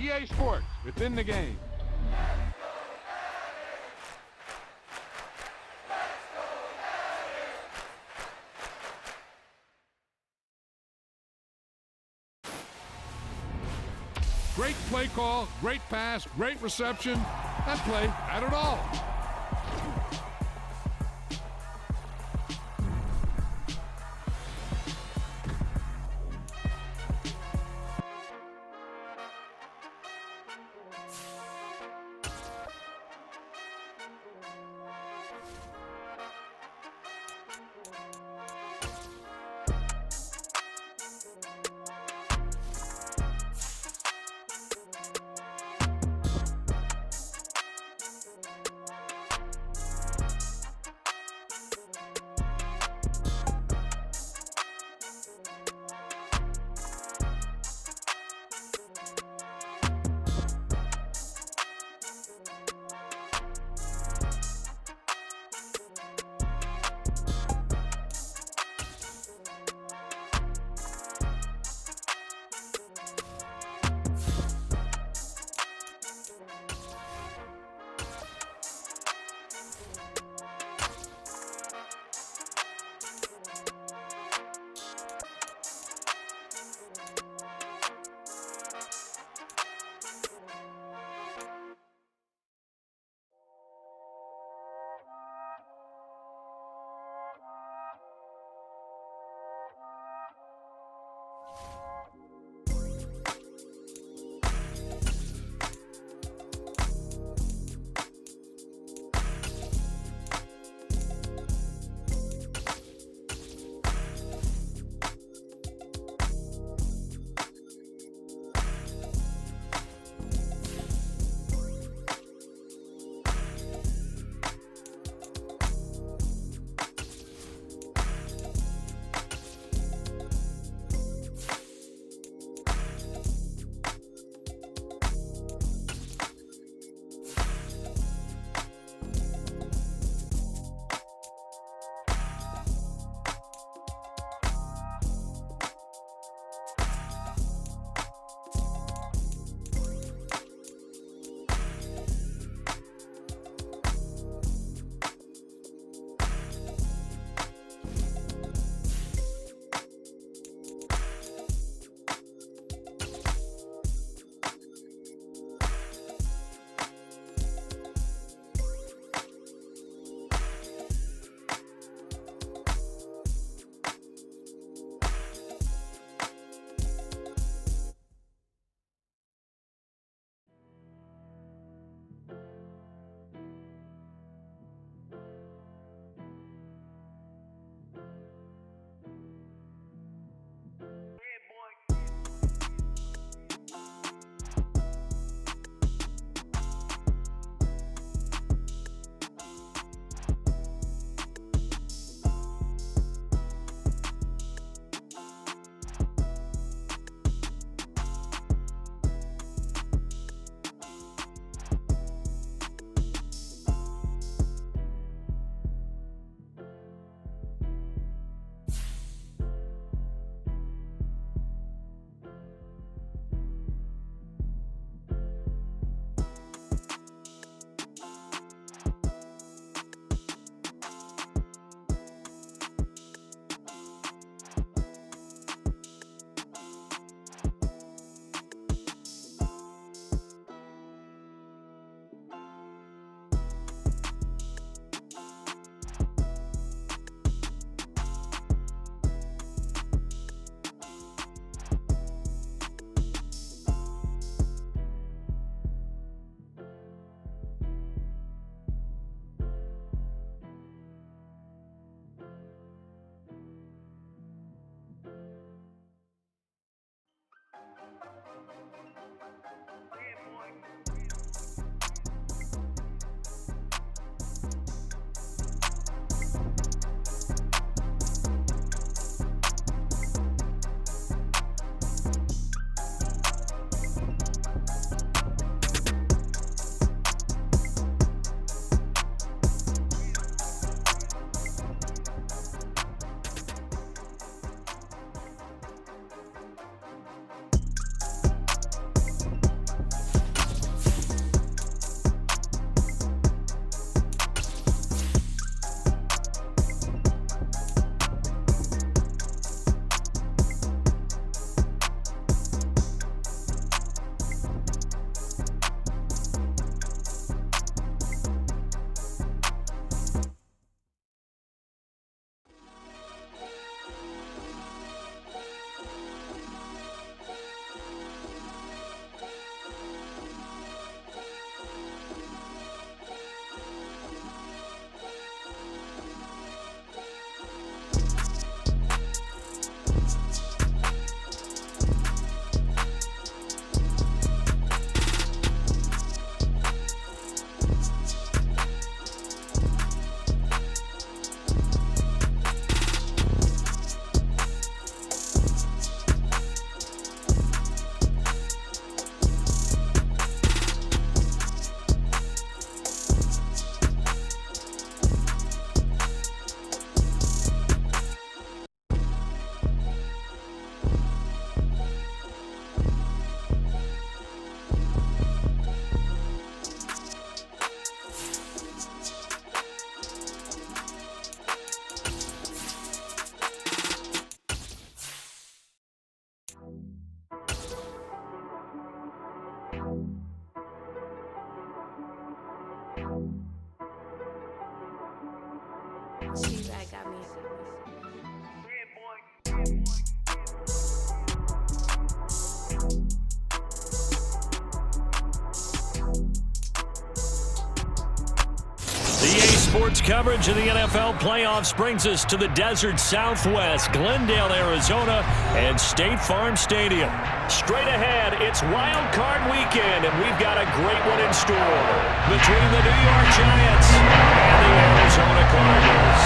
EA Sports, within the game. Great play call, great pass, great reception. That play had it all. Sports coverage of the NFL playoffs brings us to the desert Southwest, Glendale, Arizona, and State Farm Stadium. Straight ahead, it's Wild Card Weekend, and we've got a great one in store between the New York Giants and the Arizona Cardinals.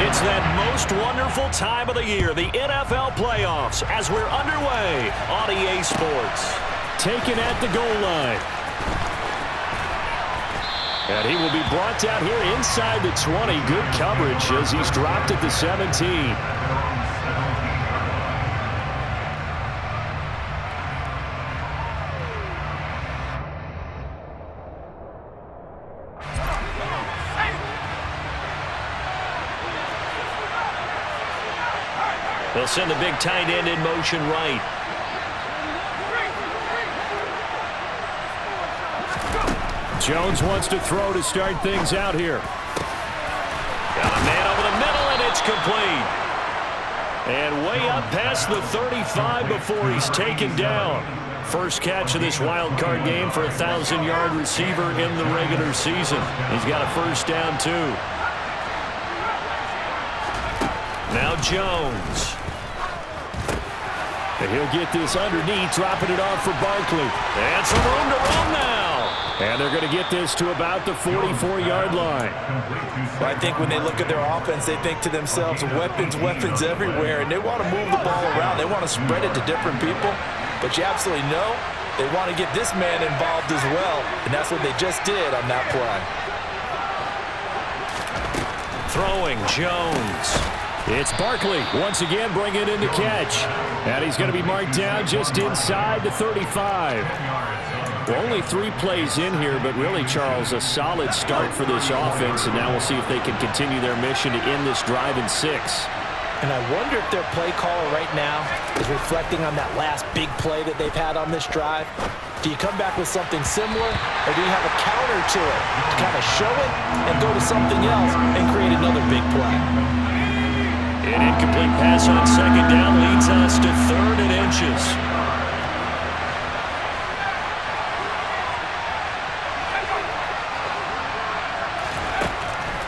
It's that most wonderful time of the year, the NFL playoffs, as we're underway on EA Sports. Taken at the goal line. And he will be brought down here inside the 20. Good coverage as he's dropped at the 17. They'll send the big tight end in motion right. Jones wants to throw to start things out here. Got a man over the middle, and it's complete. And way up past the 35 before he's taken down. First catch of this wild card game for a 1,000-yard receiver in the regular season. He's got a first down, too. Now Jones. And he'll get this underneath, dropping it off for Barkley. And some room to run now. And they're going to get this to about the 44-yard line. Well, I think when they look at their offense, they think to themselves, weapons, weapons everywhere, and they want to move the ball around. They want to spread it to different people. But you absolutely know they want to get this man involved as well, and that's what they just did on that play. Throwing Jones. It's Barkley once again bringing it in to catch. And he's going to be marked down just inside the 35. Well, only 3 plays in here, but really, Charles, a solid start for this offense. And now we'll see if they can continue their mission to end this drive in 6. And I wonder if their play caller right now is reflecting on that last big play that they've had on this drive. Do you come back with something similar, or do you have a counter to it to kind of show it and go to something else and create another big play? An incomplete pass on second down leads us to 3rd and inches.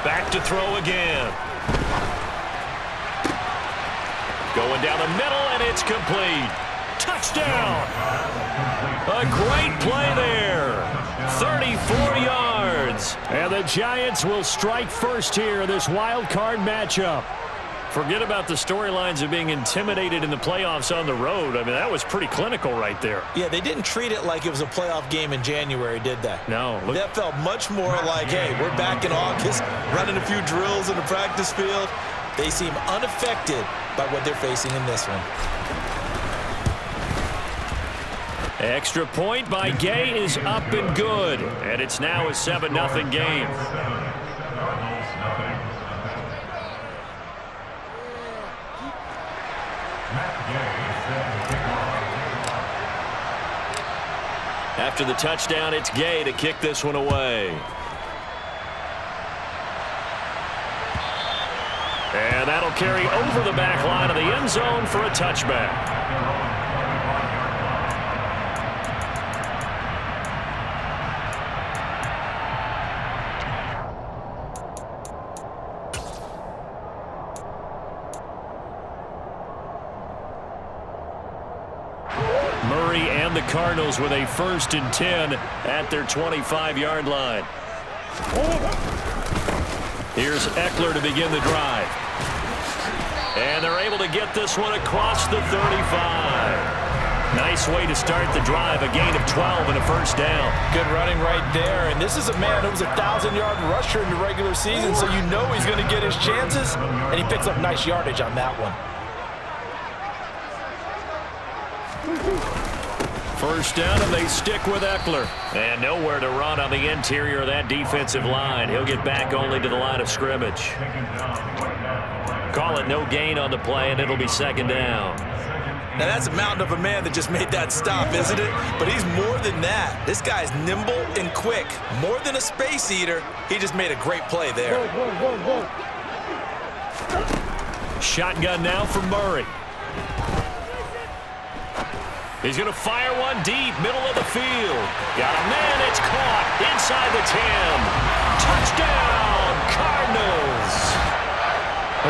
Back to throw again. Going down the middle, and it's complete. Touchdown! A great play there. 34 yards. And the Giants will strike first here in this wild card matchup. Forget about the storylines of being intimidated in the playoffs on the road. I mean, that was pretty clinical right there. Yeah, they didn't treat it like it was a playoff game in January, did they? No. That felt much more like, hey, we're back in August, running a few drills in the practice field. They seem unaffected by what they're facing in this one. Extra point by Gay is up and good. And it's now a 7-0 game. After the touchdown, it's Gay to kick this one away. And that'll carry over the back line of the end zone for a touchback. Murray and the Cardinals with a 1st and 10 at their 25-yard line. Here's Eckler to begin the drive. And they're able to get this one across the 35. Nice way to start the drive, a gain of 12 and a first down. Good running right there, and this is a man who was a 1,000-yard rusher in the regular season, so you know he's going to get his chances, and he picks up nice yardage on that one. First down, and they stick with Eckler. And nowhere to run on the interior of that defensive line. He'll get back only to the line of scrimmage. Call it no gain on the play, and it'll be 2nd down. Now, that's a mountain of a man that just made that stop, isn't it? But he's more than that. This guy's nimble and quick. More than a space eater, he just made a great play there. Shotgun now for Murray. He's going to fire one deep, middle of the field. Got a man, it's caught inside the 10. Touchdown, Cardinals!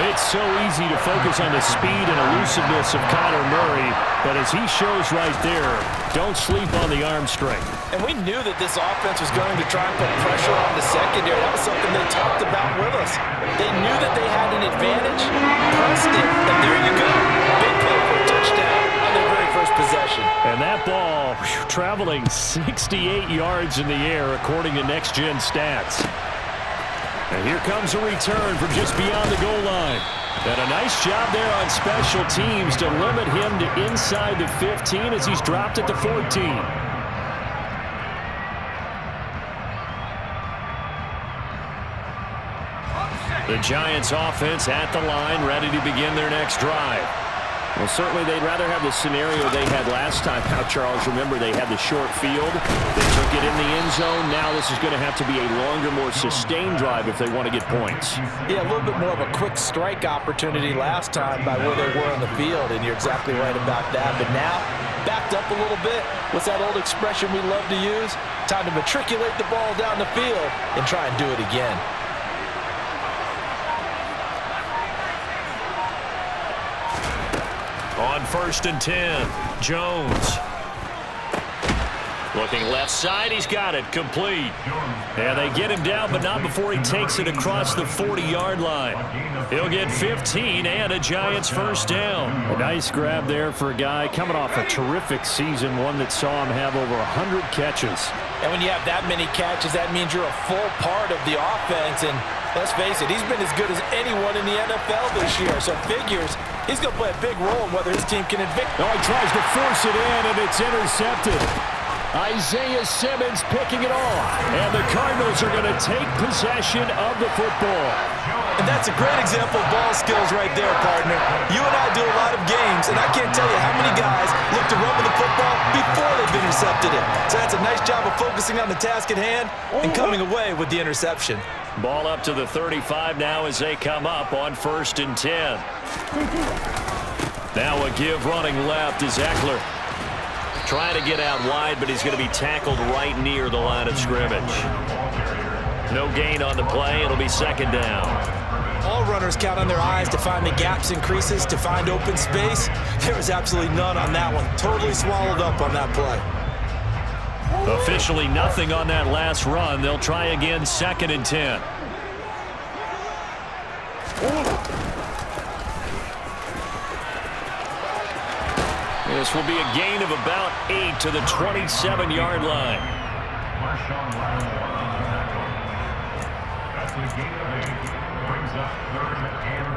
It's so easy to focus on the speed and elusiveness of Kyler Murray, but as he shows right there, don't sleep on the arm strength. And we knew that this offense was going to try and put pressure on the secondary. That was something they talked about with us. They knew that they had an advantage, pressed it, and there you go. Big play for a touchdown on their very first possession. And that ball traveling 68 yards in the air, according to Next Gen Stats. And here comes a return from just beyond the goal line. And a nice job there on special teams to limit him to inside the 15 as he's dropped at the 14. The Giants offense at the line, ready to begin their next drive. Well, certainly they'd rather have the scenario they had last time out, Charles. Remember, they had the short field. They took it in the end zone. Now this is going to have to be a longer, more sustained drive if they want to get points. Yeah, a little bit more of a quick strike opportunity last time by where they were on the field, and you're exactly right about that. But now, backed up a little bit. What's that old expression we love to use? Time to matriculate the ball down the field and try and do it again. On 1st and 10, Jones. Looking left side, he's got it, complete. And they get him down, but not before he takes it across the 40-yard line. He'll get 15 and a Giants first down. A nice grab there for a guy coming off a terrific season, one that saw him have over 100 catches. And when you have that many catches, that means you're a full part of the offense. And let's face it, he's been as good as anyone in the NFL this year. So figures he's going to play a big role in whether his team can advance. Oh, he tries to force it in, and it's intercepted. Isaiah Simmons picking it off. And the Cardinals are going to take possession of the football. And that's a great example of ball skills right there, partner. You and I do a lot of games, and I can't tell you how many guys look to run with the football before they've intercepted it. So that's a nice job of focusing on the task at hand and coming away with the interception. Ball up to the 35 now as they come up on 1st and 10. Now a give running left is Eckler. Trying to get out wide, but he's going to be tackled right near the line of scrimmage. No gain on the play. It'll be 2nd down. All runners count on their eyes to find the gaps and creases, to find open space. There was absolutely none on that one. Totally swallowed up on that play. Officially nothing on that last run. They'll try again 2nd and 10. This will be a gain of about 8 to the 27-yard line. That's a gain of 8. Brings up 3rd and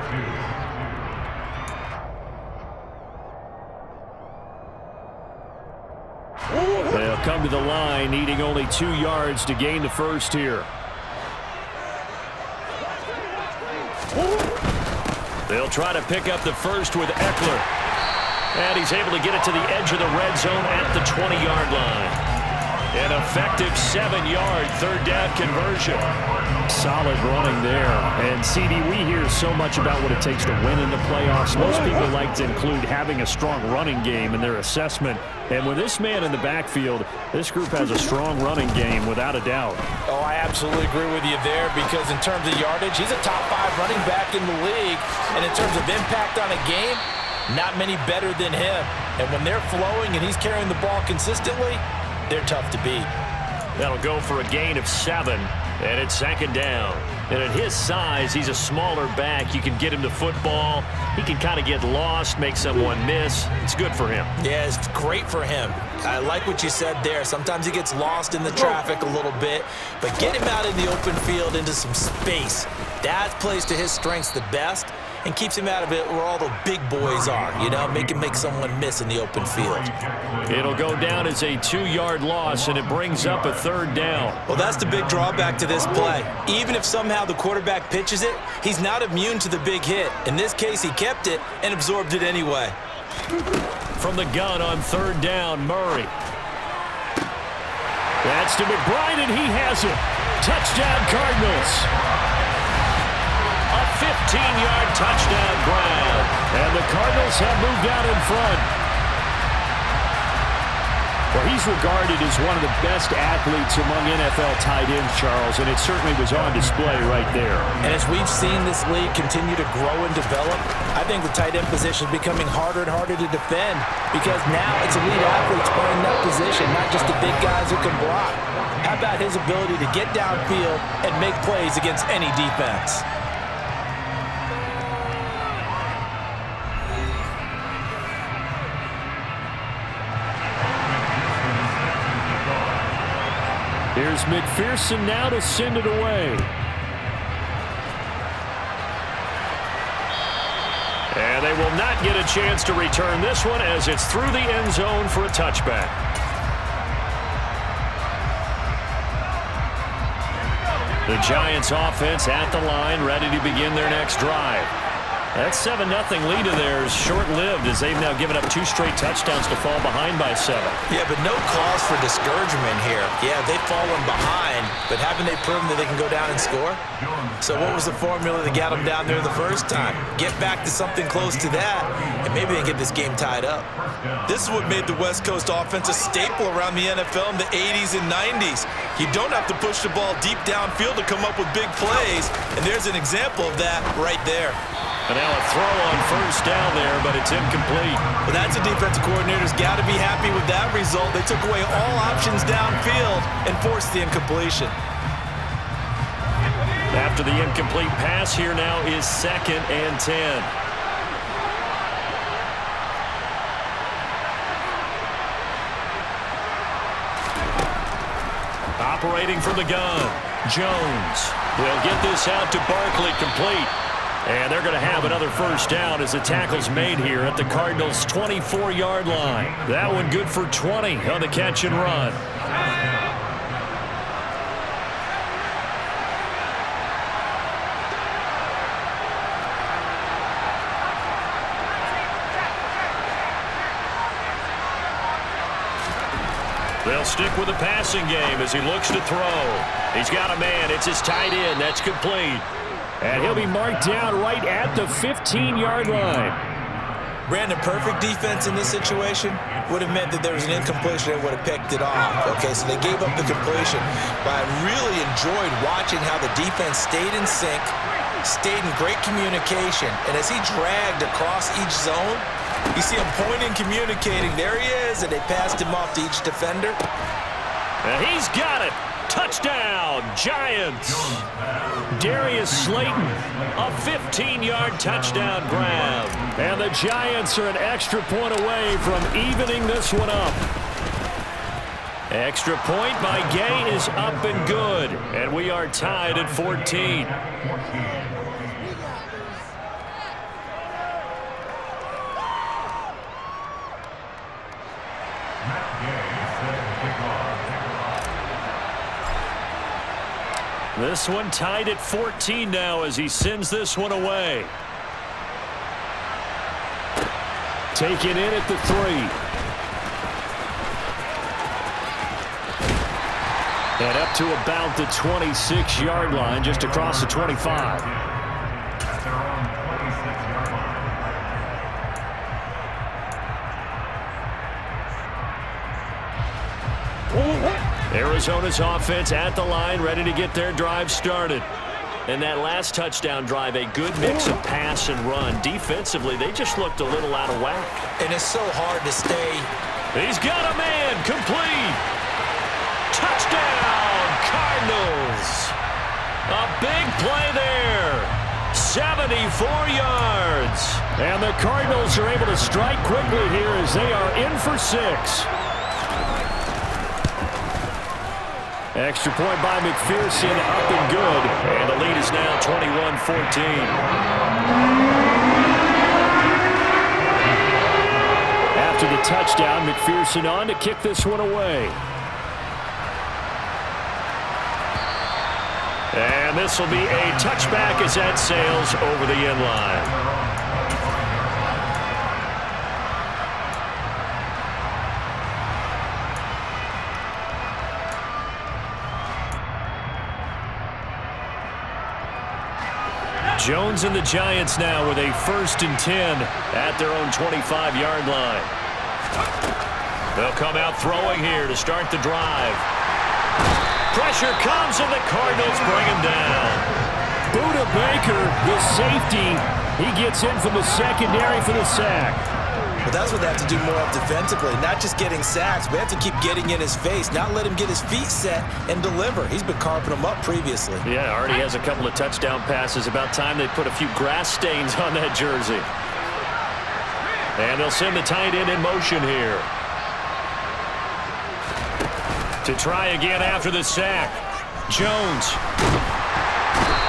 2. They'll come to the line, needing only 2 yards to gain the first here. They'll try to pick up the first with Eckler. And he's able to get it to the edge of the red zone at the 20-yard line. An effective 7-yard 3rd down conversion. Solid running there. And, CD, we hear so much about what it takes to win in the playoffs. Most people like to include having a strong running game in their assessment. And with this man in the backfield, this group has a strong running game without a doubt. Oh, I absolutely agree with you there, because in terms of yardage, he's a top 5 running back in the league. And in terms of impact on a game, not many better than him. And when they're flowing and he's carrying the ball consistently, they're tough to beat. That'll go for a gain of 7, and it's 2nd down. And at his size, he's a smaller back. You can get him the football. He can kind of get lost, make someone miss. It's good for him. Yeah, it's great for him. I like what you said there. Sometimes he gets lost in the traffic a little bit, but get him out in the open field into some space. That plays to his strengths the best and keeps him out of it where all the big boys are, you know, make someone miss in the open field. It'll go down as a 2-yard loss, and it brings up a 3rd down. Well, that's the big drawback to this play. Even if somehow the quarterback pitches it, he's not immune to the big hit. In this case, he kept it and absorbed it anyway. From the gun on 3rd down, Murray. That's to McBride, and he has it. Touchdown, Cardinals. A 15-yard touchdown grab. And the Cardinals have moved out in front. Well, he's regarded as one of the best athletes among NFL tight ends, Charles, and it certainly was on display right there. And as we've seen this league continue to grow and develop, I think the tight end position is becoming harder and harder to defend because now it's elite athletes playing that position, not just the big guys who can block. How about his ability to get downfield and make plays against any defense? Here's McPherson now to send it away. And they will not get a chance to return this one as it's through the end zone for a touchback. The Giants offense at the line, ready to begin their next drive. That 7-0 lead of theirs short-lived as they've now given up 2 straight touchdowns to fall behind by 7. Yeah, but no cause for discouragement here. Yeah, they've fallen behind, but haven't they proven that they can go down and score? So what was the formula that got them down there the first time? Get back to something close to that, and maybe they get this game tied up. This is what made the West Coast offense a staple around the NFL in the 80s and 90s. You don't have to push the ball deep downfield to come up with big plays, and there's an example of that right there. And now a throw on first down there, but it's incomplete. Well, that's a defensive coordinator's got to be happy with that result. They took away all options downfield and forced the incompletion. After the incomplete pass, here now is 2nd and 10. Operating from the gun, Jones. They'll get this out to Barkley, complete. And they're going to have another first down as the tackle's made here at the Cardinals' 24-yard line. That one good for 20 on the catch and run. They'll stick with the passing game as he looks to throw. He's got a man. It's his tight end. That's complete. And he'll be marked down right at the 15-yard line. Brandon, perfect defense in this situation would have meant that there was an incompletion that would have picked it off. Okay, so they gave up the completion. But I really enjoyed watching how the defense stayed in sync, stayed in great communication. And as he dragged across each zone, you see him pointing, communicating. There he is, and they passed him off to each defender. And he's got it. Touchdown, Giants. Darius Slayton, a 15-yard touchdown grab. And the Giants are an extra point away from evening this one up. Extra point by Gay is up and good. And we are tied at 14. This one tied at 14 now as he sends this one away. Taken in at the 3. And up to about the 26-yard line, just across the 25. At their own 26-yard line. Arizona's offense at the line, ready to get their drive started. And that last touchdown drive, a good mix of pass and run. Defensively, they just looked a little out of whack. And it's so hard to stay. He's got a man, complete. Touchdown, Cardinals. A big play there. 74 yards. And the Cardinals are able to strike quickly here as they are in for 6. Extra point by McPherson, up and good. And the lead is now 21-14. After the touchdown, McPherson on to kick this one away. And this will be a touchback as that sails over the end line. Jones and the Giants now with a 1st and 10 at their own 25-yard line. They'll come out throwing here to start the drive. Pressure comes, and the Cardinals bring him down. Buda Baker, the safety, he gets in from the secondary for the sack. But that's what they have to do more of defensively, not just getting sacks. We have to keep getting in his face, not let him get his feet set and deliver. He's been carving them up previously. Yeah, already has a couple of touchdown passes. About time they put a few grass stains on that jersey. And they'll send the tight end in motion here. To try again after the sack. Jones.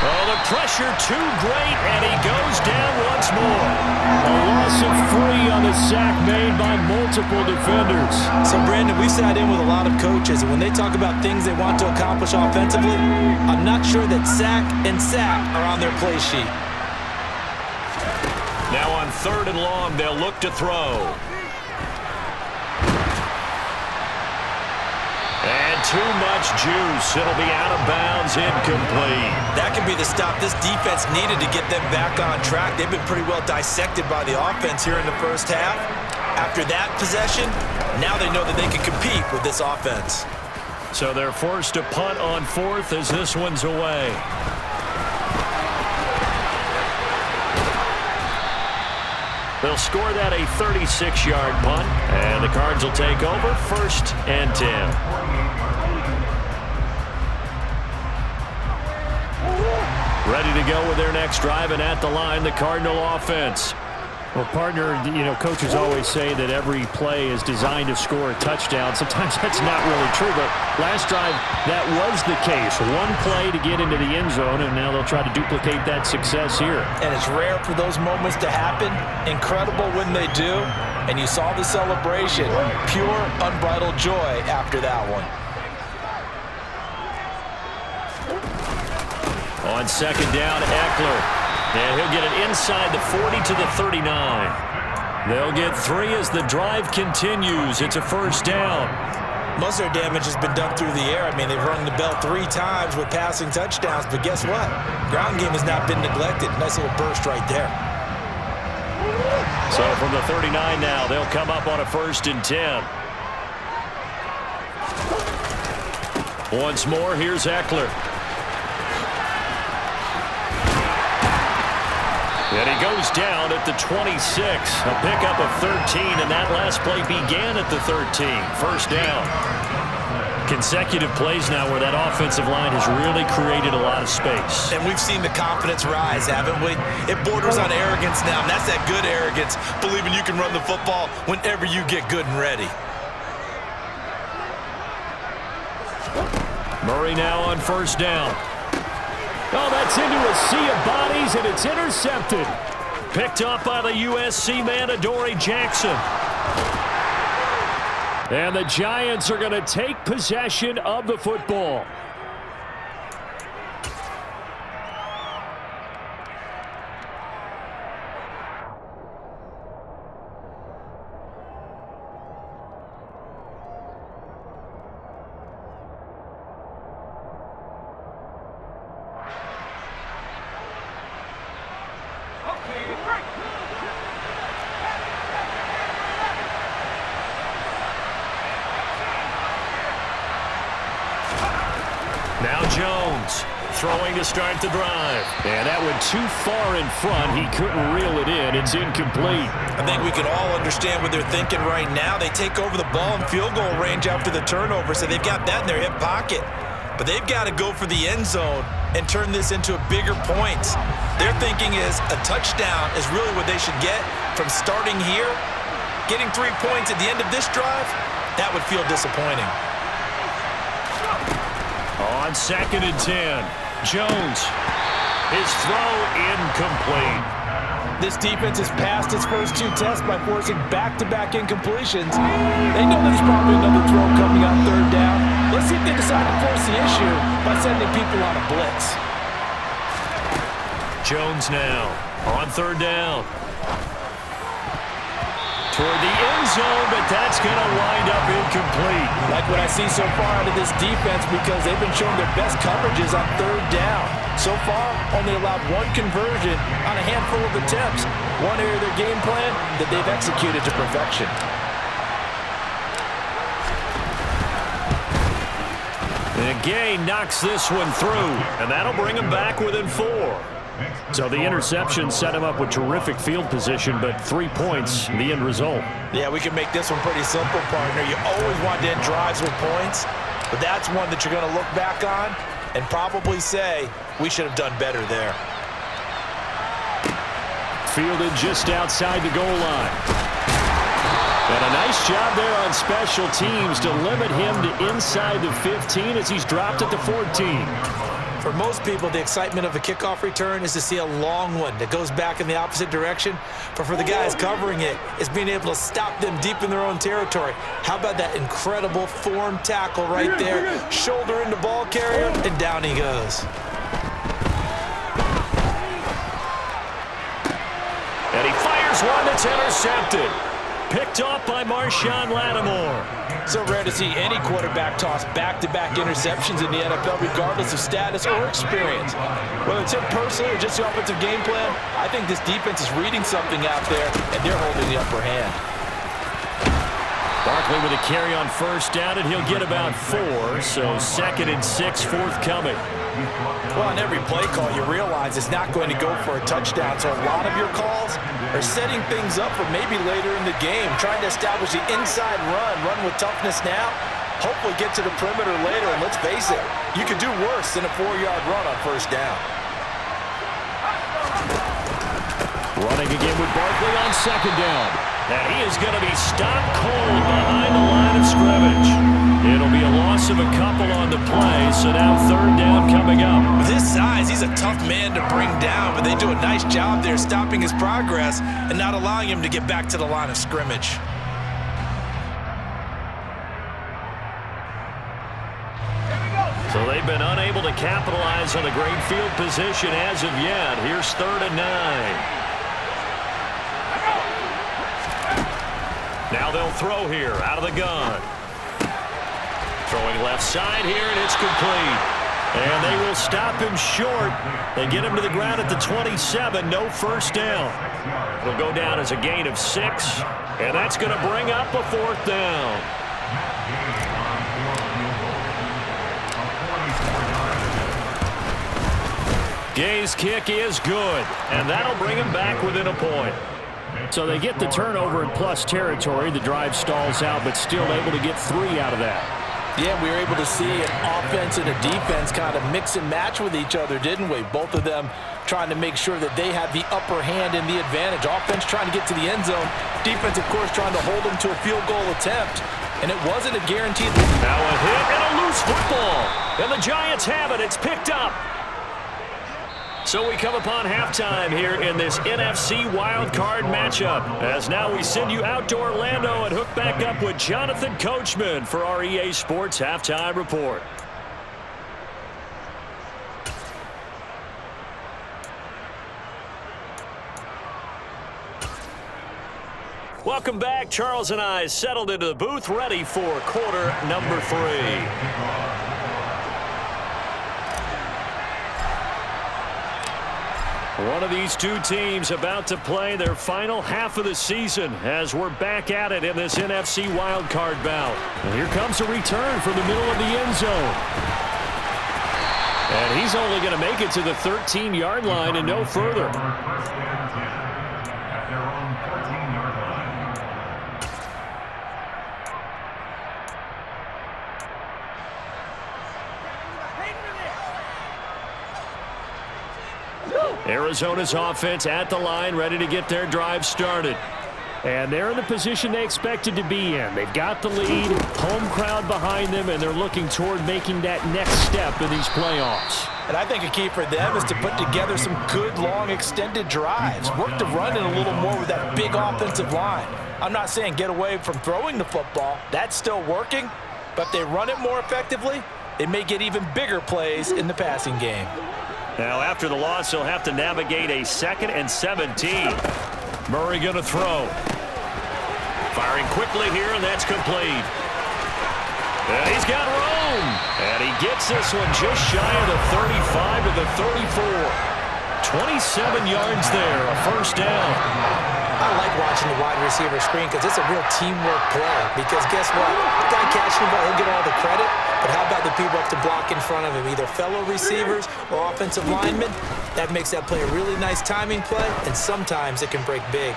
Oh, the pressure too great, and he goes down once more. A loss of 3 on the sack made by multiple defenders. So, Brandon, we sat in with a lot of coaches, and when they talk about things they want to accomplish offensively, I'm not sure that sack and sack are on their play sheet. Now on 3rd and long, they'll look to throw. And too much juice. It'll be out of bounds, incomplete. That can be the stop this defense needed to get them back on track. They've been pretty well dissected by the offense here in the first half. After that possession, now they know that they can compete with this offense. So they're forced to punt on 4th as this one's away. They'll score that a 36-yard punt, and the Cards will take over 1st and 10. Ready to go with their next drive, and at the line, the Cardinal offense. Well, partner, coaches always say that every play is designed to score a touchdown. Sometimes that's not really true, but last drive, that was the case. One play to get into the end zone, and now they'll try to duplicate that success here. And it's rare for those moments to happen. Incredible when they do. And you saw the celebration. Pure, unbridled joy after that one. On 2nd down, Eckler. And he'll get it inside the 40 to the 39. They'll get 3 as the drive continues. It's a 1st down. Most of their damage has been done through the air. I mean, they've rung the bell 3 times with passing touchdowns, but guess what? Ground game has not been neglected. Nice little burst right there. So from the 39 now, they'll come up on a 1st and 10. Once more, here's Eckler. And he goes down at the 26. A pickup of 13, and that last play began at the 13. 1st down. Consecutive plays now where that offensive line has really created a lot of space. And we've seen the confidence rise, haven't we? It borders on arrogance now, and that's that good arrogance, believing you can run the football whenever you get good and ready. Murray now on 1st down. Oh, that's into a sea of bodies, and it's intercepted. Picked up by the USC man, Adoree Jackson. And the Giants are going to take possession of the football. Now Jones throwing to start the drive. And that went too far in front. He couldn't reel it in. It's incomplete. I think we can all understand what they're thinking right now. They take over the ball in field goal range after the turnover, so they've got that in their hip pocket. But they've got to go for the end zone and turn this into a bigger points. Their thinking is a touchdown is really what they should get from starting here. Getting 3 points at the end of this drive, that would feel disappointing. On 2nd and 10, Jones. His throw incomplete. This defense has passed its first 2 tests by forcing back-to-back incompletions. They know there's probably another throw coming on 3rd down. Let's see if they decide to force the issue by sending people on a blitz. Jones now on 3rd down. Toward the end zone, but that's going to wind up incomplete. Like what I see so far out of this defense because they've been showing their best coverages on 3rd down. So far, only allowed 1 conversion on a handful of attempts. One area of their game plan that they've executed to perfection. And Gay knocks this one through, and that'll bring him back within 4. So the interception set him up with terrific field position, but 3 points, the end result. Yeah, we can make this one pretty simple, partner. You always want to end drives with points, but that's one that you're going to look back on and probably say, we should have done better there. Fielded just outside the goal line. And a nice job there on special teams to limit him to inside the 15 as he's dropped at the 14. For most people, the excitement of a kickoff return is to see a long one that goes back in the opposite direction. But for the guys covering it, it's being able to stop them deep in their own territory. How about that incredible form tackle right there? Shoulder into ball carrier, and down he goes. And he fires one that's intercepted. Picked off by Marshawn Lattimore. So rare to see any quarterback toss back-to-back interceptions in the NFL, regardless of status or experience. Whether it's him personally or just the offensive game plan, I think this defense is reading something out there, and they're holding the upper hand. Barkley with a carry on first down, and he'll get about 4, so 2nd and 6 forthcoming. Well, on every play call, you realize it's not going to go for a touchdown, so a lot of your calls are setting things up for maybe later in the game, trying to establish the inside run with toughness now, hopefully get to the perimeter later, and let's face it, you could do worse than a 4-yard run on first down. Running again with Barkley on 2nd down. And he is going to be stopped cold behind the line of scrimmage. It'll be a loss of a couple on the play, so now 3rd down coming up. With his size, he's a tough man to bring down, but they do a nice job there stopping his progress and not allowing him to get back to the line of scrimmage. So they've been unable to capitalize on the great field position as of yet. Here's 3rd and 9. Now they'll throw here out of the gun. Throwing left side here, and it's complete. And they will stop him short. They get him to the ground at the 27, no first down. It'll go down as a gain of 6, and that's going to bring up a 4th down. Gay's kick is good, and that'll bring him back within a point. So they get the turnover in plus territory. The drive stalls out, but still able to get 3 out of that. Yeah, we were able to see an offense and a defense kind of mix and match with each other, didn't we? Both of them trying to make sure that they had the upper hand and the advantage. Offense trying to get to the end zone. Defense, of course, trying to hold them to a field goal attempt. And it wasn't a guaranteed. Now a hit and a loose football. And the Giants have it. It's picked up. So we come upon halftime here in this NFC wildcard matchup. As now we send you out to Orlando and hook back up with Jonathan Coachman for our EA Sports Halftime Report. Welcome back. Charles and I settled into the booth, ready for quarter number 3. One of these two teams about to play their final half of the season as we're back at it in this NFC wildcard bout. And here comes a return from the middle of the end zone. And he's only going to make it to the 13-yard line and no further. Arizona's offense at the line, ready to get their drive started. And they're in the position they expected to be in. They've got the lead, home crowd behind them, and they're looking toward making that next step in these playoffs. And I think a key for them is to put together some good, long, extended drives. Work to run it a little more with that big offensive line. I'm not saying get away from throwing the football. That's still working. But if they run it more effectively, they may get even bigger plays in the passing game. Now, after the loss, he'll have to navigate a 2nd and 17. Murray going to throw. Firing quickly here, and that's complete. And he's got room. And he gets this one just shy of the 35 to the 34. 27 yards there, a first down. I like watching the wide receiver screen because it's a real teamwork play. Because guess what? The guy catching the ball, he'll get all the credit. But how about the people up to block in front of him, either fellow receivers or offensive linemen? That makes that play a really nice timing play, and sometimes it can break big.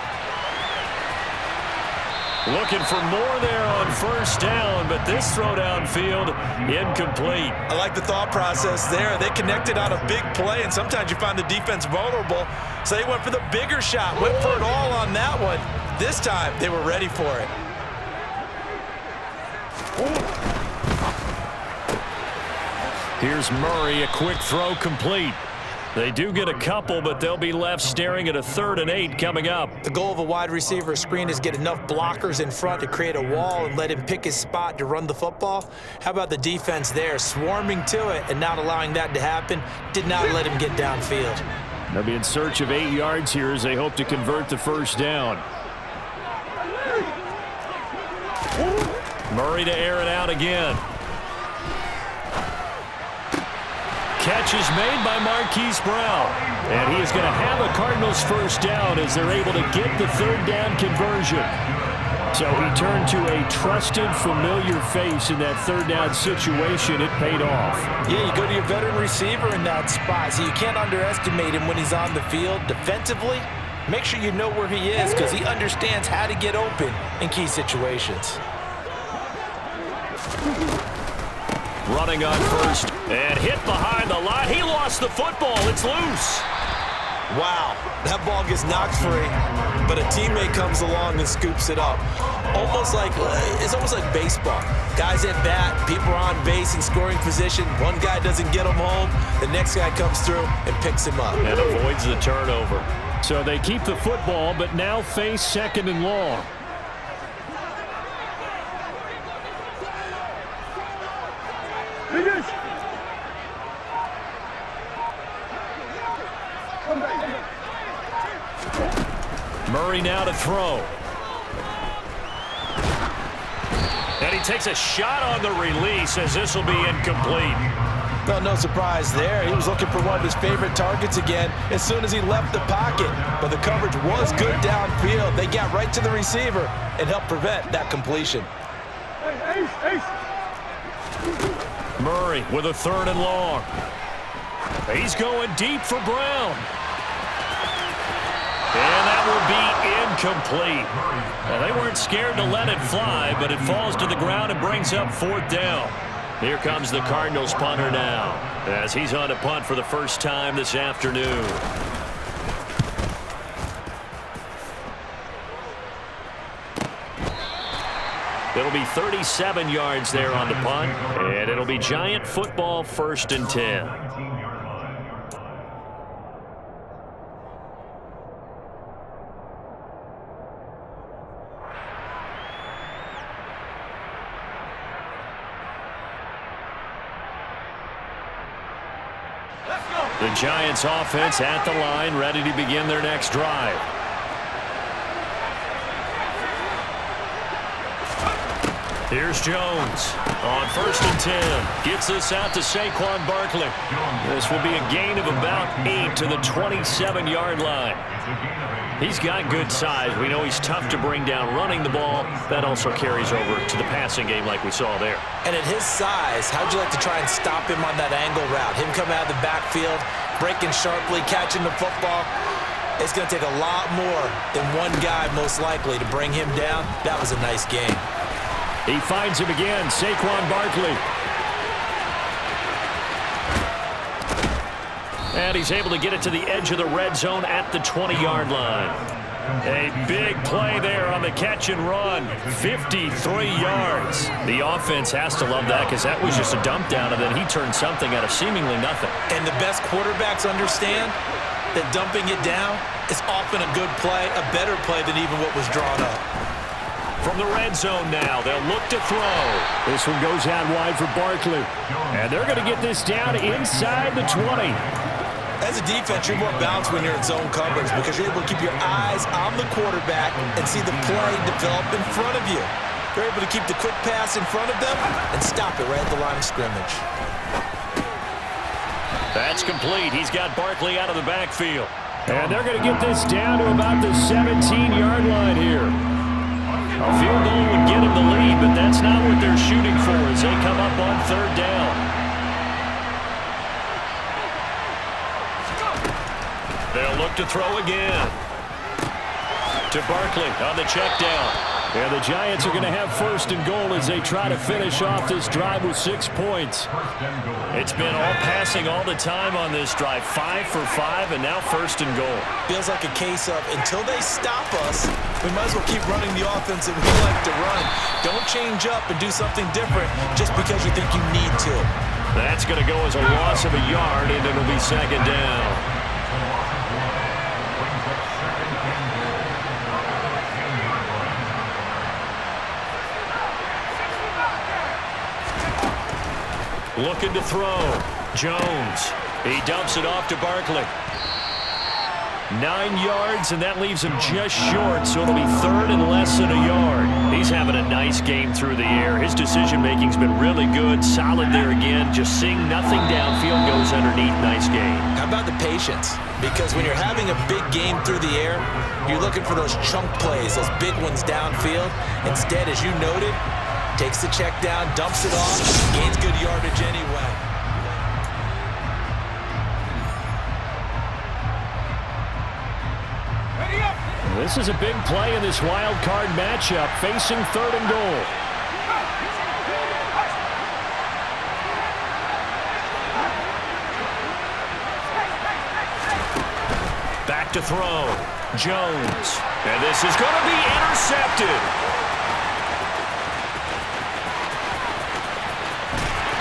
Looking for more there on first down, but this throw downfield incomplete. I like the thought process there. They connected on a big play, and sometimes you find the defense vulnerable. So they went for the bigger shot, went for it all on that one. This time, they were ready for it. Here's Murray, a quick throw complete. They do get a couple, but they'll be left staring at a 3rd and 8 coming up. The goal of a wide receiver screen is get enough blockers in front to create a wall and let him pick his spot to run the football. How about the defense there, swarming to it and not allowing that to happen? Did not let him get downfield. They'll be in search of 8 yards here as they hope to convert the first down. Murray to air it out again. Catch is made by Marquise Brown. And he is going to have a Cardinals first down as they're able to get the 3rd down conversion. So he turned to a trusted, familiar face in that 3rd down situation. It paid off. Yeah, you go to your veteran receiver in that spot, so you can't underestimate him when he's on the field defensively. Make sure you know where he is because he understands how to get open in key situations. Running on first and hit behind the line. He lost the football. It's loose. Wow, that ball gets knocked free, but a teammate comes along and scoops it up. It's almost like baseball. Guys at bat, people are on base in scoring position. One guy doesn't get him home. The next guy comes through and picks him up. And avoids the turnover. So they keep the football, but now face 2nd and long. Murray now to throw. And he takes a shot on the release as this will be incomplete. Well, no surprise there. He was looking for one of his favorite targets again as soon as he left the pocket. But the coverage was good downfield. They got right to the receiver and helped prevent that completion. Murray with a 3rd and long. He's going deep for Brown. And that will be incomplete. Well, they weren't scared to let it fly, but it falls to the ground and brings up 4th down. Here comes the Cardinals punter now as he's on to punt for the first time this afternoon. It'll be 37 yards there on the punt, and it'll be Giant football 1st and 10. The Giants offense at the line, ready to begin their next drive. Here's Jones on 1st and 10. Gets this out to Saquon Barkley. This will be a gain of about 8 to the 27-yard line. He's got good size. We know he's tough to bring down running the ball. That also carries over to the passing game like we saw there. And at his size, how'd you like to try and stop him on that angle route? Him coming out of the backfield, breaking sharply, catching the football. It's going to take a lot more than one guy most likely to bring him down. That was a nice game. He finds him again, Saquon Barkley. And he's able to get it to the edge of the red zone at the 20-yard line. A big play there on the catch and run. 53 yards. The offense has to love that because that was just a dump down, and then he turned something out of seemingly nothing. And the best quarterbacks understand that dumping it down is often a good play, a better play than even what was drawn up. From the red zone now, they'll look to throw. This one goes out wide for Barkley. And they're going to get this down inside the 20. As a defense, you're more balanced when you're in zone coverage because you're able to keep your eyes on the quarterback and see the play develop in front of you. You're able to keep the quick pass in front of them and stop it right at the line of scrimmage. That's complete. He's got Barkley out of the backfield. And they're going to get this down to about the 17-yard line here. A field goal would get them the lead, but that's not what they're shooting for as they come up on third down. They'll look to throw again. To Barkley on the check down. And the Giants are going to have first and goal as they try to finish off this drive with 6 points. It's been all passing all the time on this drive. 5 for 5, and now first and goal. Feels like a case of until they stop us, we might as well keep running the offense that we like to run. Don't change up and do something different just because you think you need to. That's going to go as a loss of a yard, and it'll be second down. Looking to throw. Jones. He dumps it off to Barkley. 9 yards, and that leaves him just short, so it'll be third and less than a yard. He's having a nice game through the air. His decision-making's been really good. Solid there again. Just seeing nothing downfield goes underneath. Nice game. How about the patience? Because when you're having a big game through the air, you're looking for those chunk plays, those big ones downfield. Instead, as you noted, takes the check down, dumps it off, gains good yardage anyway. This is a big play in this wild card matchup, facing third and goal. Back to throw. Jones. And this is going to be intercepted.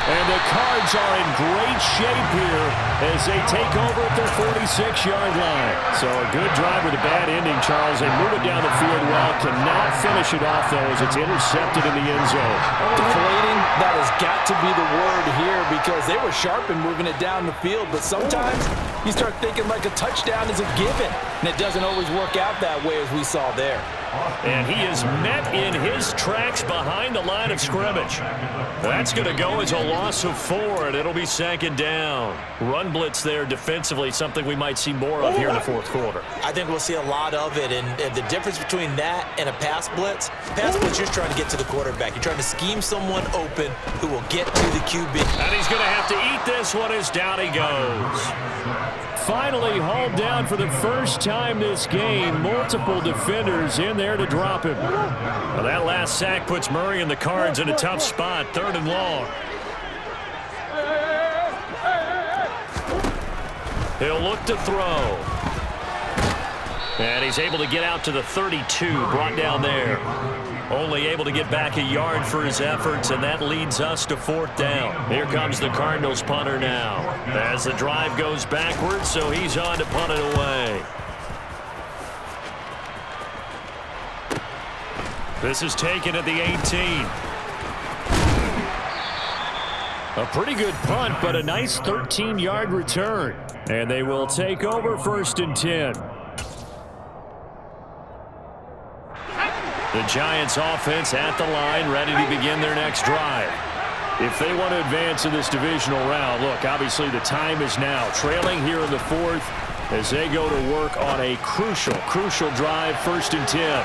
And the Cards are in great shape here as they take over at their 46-yard line. So a good drive with a bad ending, Charles. They move it down the field well. Cannot finish it off, though, as it's intercepted in the end zone. Deflating, that has got to be the word here because they were sharp in moving it down the field. But sometimes you start thinking like a touchdown is a given, and it doesn't always work out that way as we saw there. And he is met in his tracks behind the line of scrimmage. That's going to go as a loss of 4, and it'll be second down. Run blitz there defensively, something we might see more of here in the fourth quarter. I think we'll see a lot of it, and the difference between that and a pass blitz, you're just trying to get to the quarterback. You're trying to scheme someone open who will get to the QB. And he's going to have to eat this one as down he goes. Finally hauled down for the first time this game. Multiple defenders in there to drop him. Well, that last sack puts Murray and the Cards in a tough spot. Third and long. He'll look to throw. And he's able to get out to the 32, brought down there. Only able to get back a yard for his efforts, and that leads us to fourth down. Here comes the Cardinals punter now. As the drive goes backwards, so he's on to punt it away. This is taken at the 18. A pretty good punt, but a nice 13-yard return. And they will take over first and 10. The Giants offense at the line, ready to begin their next drive. If they want to advance in this divisional round, look, obviously the time is now. Trailing here in the fourth as they go to work on a crucial drive, first and 10.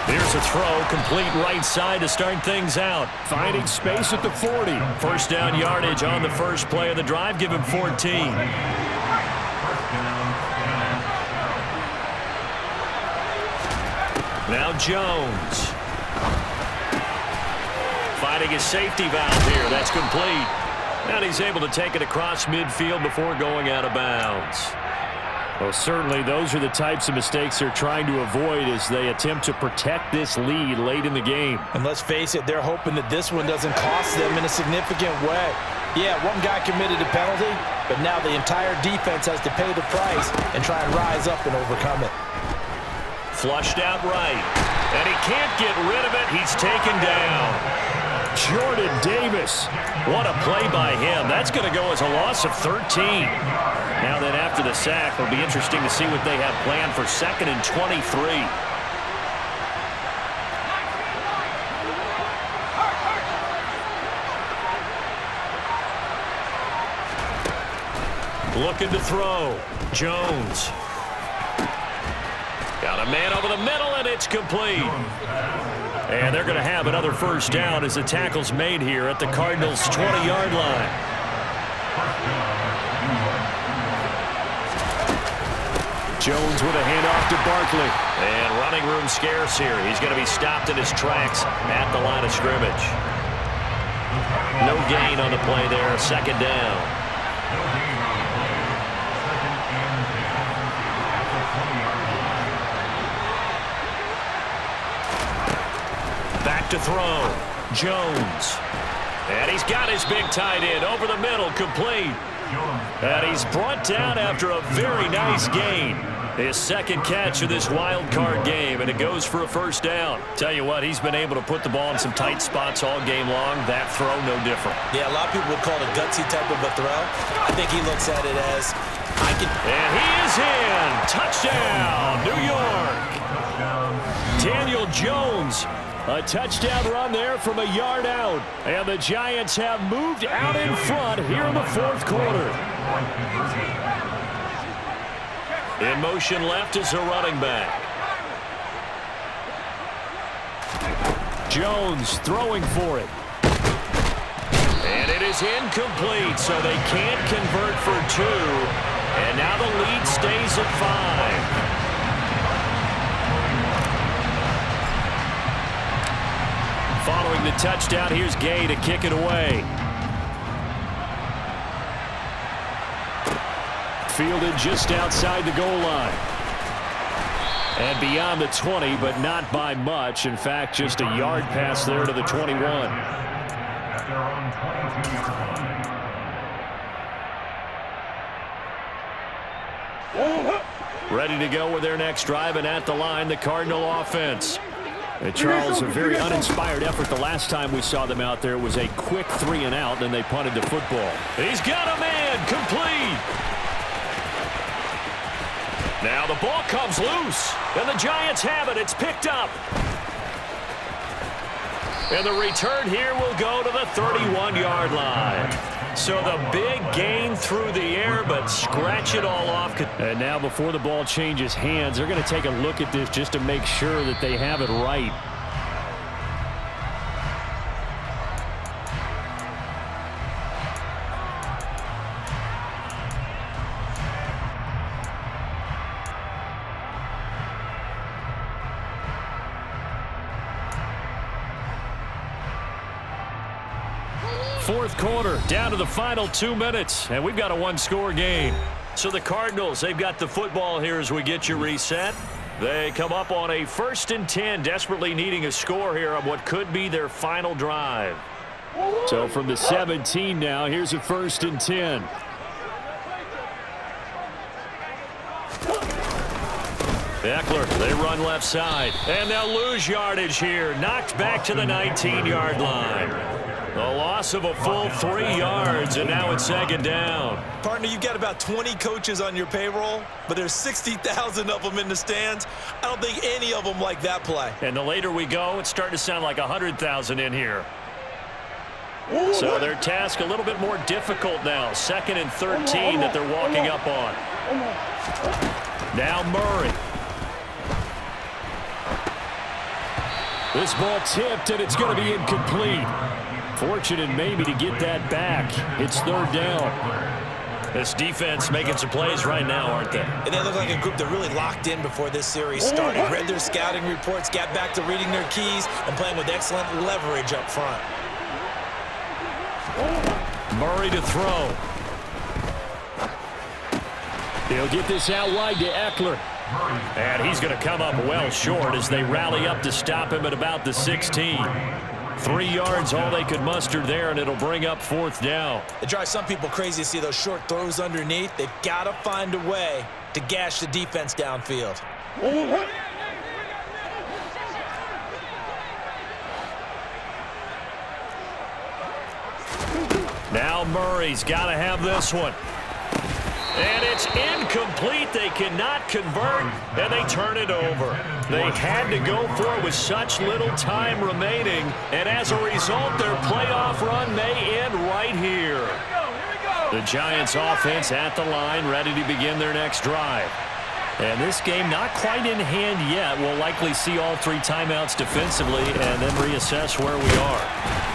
Here's a throw, complete right side to start things out. Finding space at the 40. First down yardage on the first play of the drive, give him 14. Now Jones. Finding his safety valve here. That's complete. And he's able to take it across midfield before going out of bounds. Well, certainly those are the types of mistakes they're trying to avoid as they attempt to protect this lead late in the game. And let's face it, they're hoping that this one doesn't cost them in a significant way. Yeah, one guy committed a penalty, but now the entire defense has to pay the price and try and rise up and overcome it. Flushed out right. And he can't get rid of it. He's taken down. Jordan Davis. What a play by him. That's going to go as a loss of 13. Now then, after the sack, it'll be interesting to see what they have planned for second and 23. Looking to throw. Jones. A man over the middle, and it's complete. And they're going to have another first down as the tackle's made here at the Cardinals' 20-yard line. Jones with a handoff to Barkley. And running room scarce here. He's going to be stopped in his tracks at the line of scrimmage. No gain on the play there. Second down. Back to throw. Jones. And he's got his big tight end over the middle, complete. And he's brought down after a very nice gain. His second catch of this wild card game, and it goes for a first down. Tell you what, he's been able to put the ball in some tight spots all game long. That throw, no different. Yeah, a lot of people would call it a gutsy type of a throw. I think he looks at it as, I can... And he is in. Touchdown, New York. Daniel Jones. A touchdown run there from a yard out. And the Giants have moved out in front here in the fourth quarter. In motion left is a running back. Jones throwing for it. And it is incomplete, so they can't convert for two. And now the lead stays at 5. Following the touchdown, here's Gay to kick it away. Fielded just outside the goal line. And beyond the 20, but not by much. In fact, just a yard pass there to the 21. Ready to go with their next drive, and at the line, the Cardinal offense. And Charles, a very uninspired effort the last time we saw them out there. It was a quick 3 and out, then they punted the football. He's got a man, complete. Now the ball comes loose, and the Giants have it. It's picked up. And the return here will go to the 31-yard line. So the big gain through the air, but scratch it all off. And now before the ball changes hands, they're going to take a look at this just to make sure that they have it right. Fourth quarter, down to the final 2 minutes, and we've got a one-score game. So the Cardinals, they've got the football here as we get you reset. They come up on a 1st and 10, desperately needing a score here on what could be their final drive. So from the 17 now, here's a 1st and 10. Eckler, they run left side, and they'll lose yardage here. Knocked back to the 19-yard line. The loss of a full 3 yards, and now it's second down. Partner, you've got about 20 coaches on your payroll, but there's 60,000 of them in the stands. I don't think any of them like that play. And the later we go, it's starting to sound like 100,000 in here. So their task a little bit more difficult now. 2nd and 13 that they're walking up on. Now Murray. This ball tipped, and it's going to be incomplete. Fortunate maybe to get that back. It's 3rd down. This defense making some plays right now, aren't they? And they look like a group that really locked in before this series started. Read their scouting reports, got back to reading their keys, and playing with excellent leverage up front. Murray to throw. He'll get this out wide to Eckler. And he's going to come up well short as they rally up to stop him at about the 16. 3 yards, all they could muster there, and it'll bring up 4th down. It drives some people crazy to see those short throws underneath. They've got to find a way to gash the defense downfield. Now Murray's got to have this one. And it's incomplete. They cannot convert, and they turn it over. They had to go for it with such little time remaining, and as a result, their playoff run may end right here. The Giants offense at the line, ready to begin their next drive. And this game not quite in hand yet. We'll likely see all 3 timeouts defensively and then reassess where we are.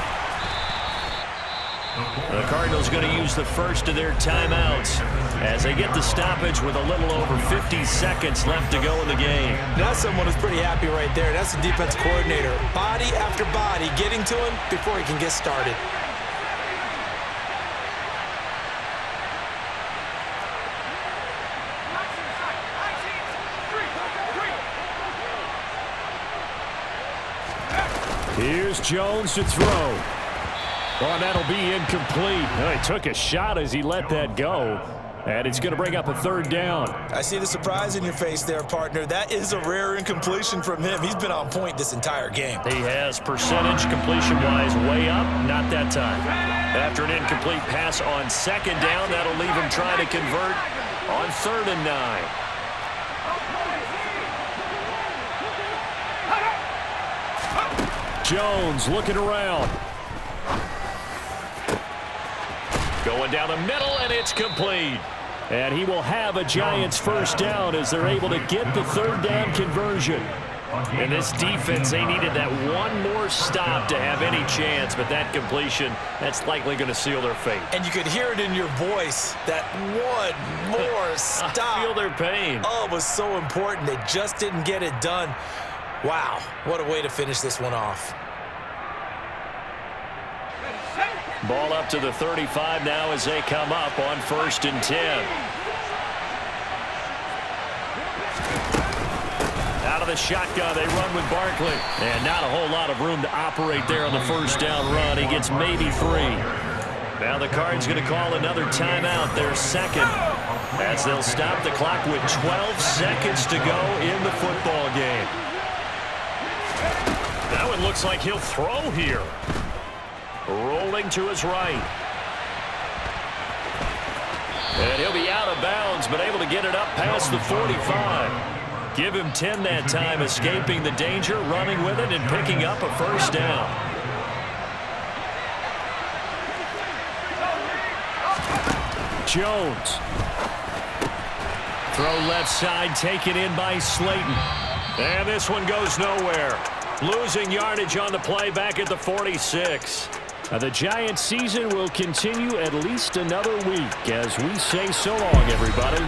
The Cardinals going to use the first of their timeouts as they get the stoppage with a little over 50 seconds left to go in the game. That's someone who's pretty happy right there. That's the defense coordinator. Body after body getting to him before he can get started. Here's Jones to throw. Oh, that'll be incomplete. Oh, he took a shot as he let that go. And it's going to bring up a 3rd down. I see the surprise in your face there, partner. That is a rare incompletion from him. He's been on point this entire game. He has percentage completion-wise way up. Not that time. After an incomplete pass on 2nd down, that'll leave him trying to convert on 3rd and 9. Jones looking around. Going down the middle, and it's complete. And he will have a Giants 1st down as they're able to get the 3rd down conversion. And this defense, they needed that one more stop to have any chance, but that completion, that's likely going to seal their fate. And you could hear it in your voice, that one more stop. I feel their pain. Oh, it was so important. They just didn't get it done. Wow, what a way to finish this one off. Ball up to the 35 now as they come up on 1st and 10. Out of the shotgun, they run with Barkley. And not a whole lot of room to operate there on the 1st down run. He gets maybe 3. Now the Cards going to call another timeout, their 2nd, as they'll stop the clock with 12 seconds to go in the football game. Now it looks like he'll throw here. Rolling to his right. And he'll be out of bounds, but able to get it up past the 45. Give him 10 that time, escaping the danger, running with it, and picking up a 1st down. Jones. Throw left side, taken in by Slayton. And this one goes nowhere. Losing yardage on the play back at the 46. The Giants season will continue at least another week as we say so long, everybody.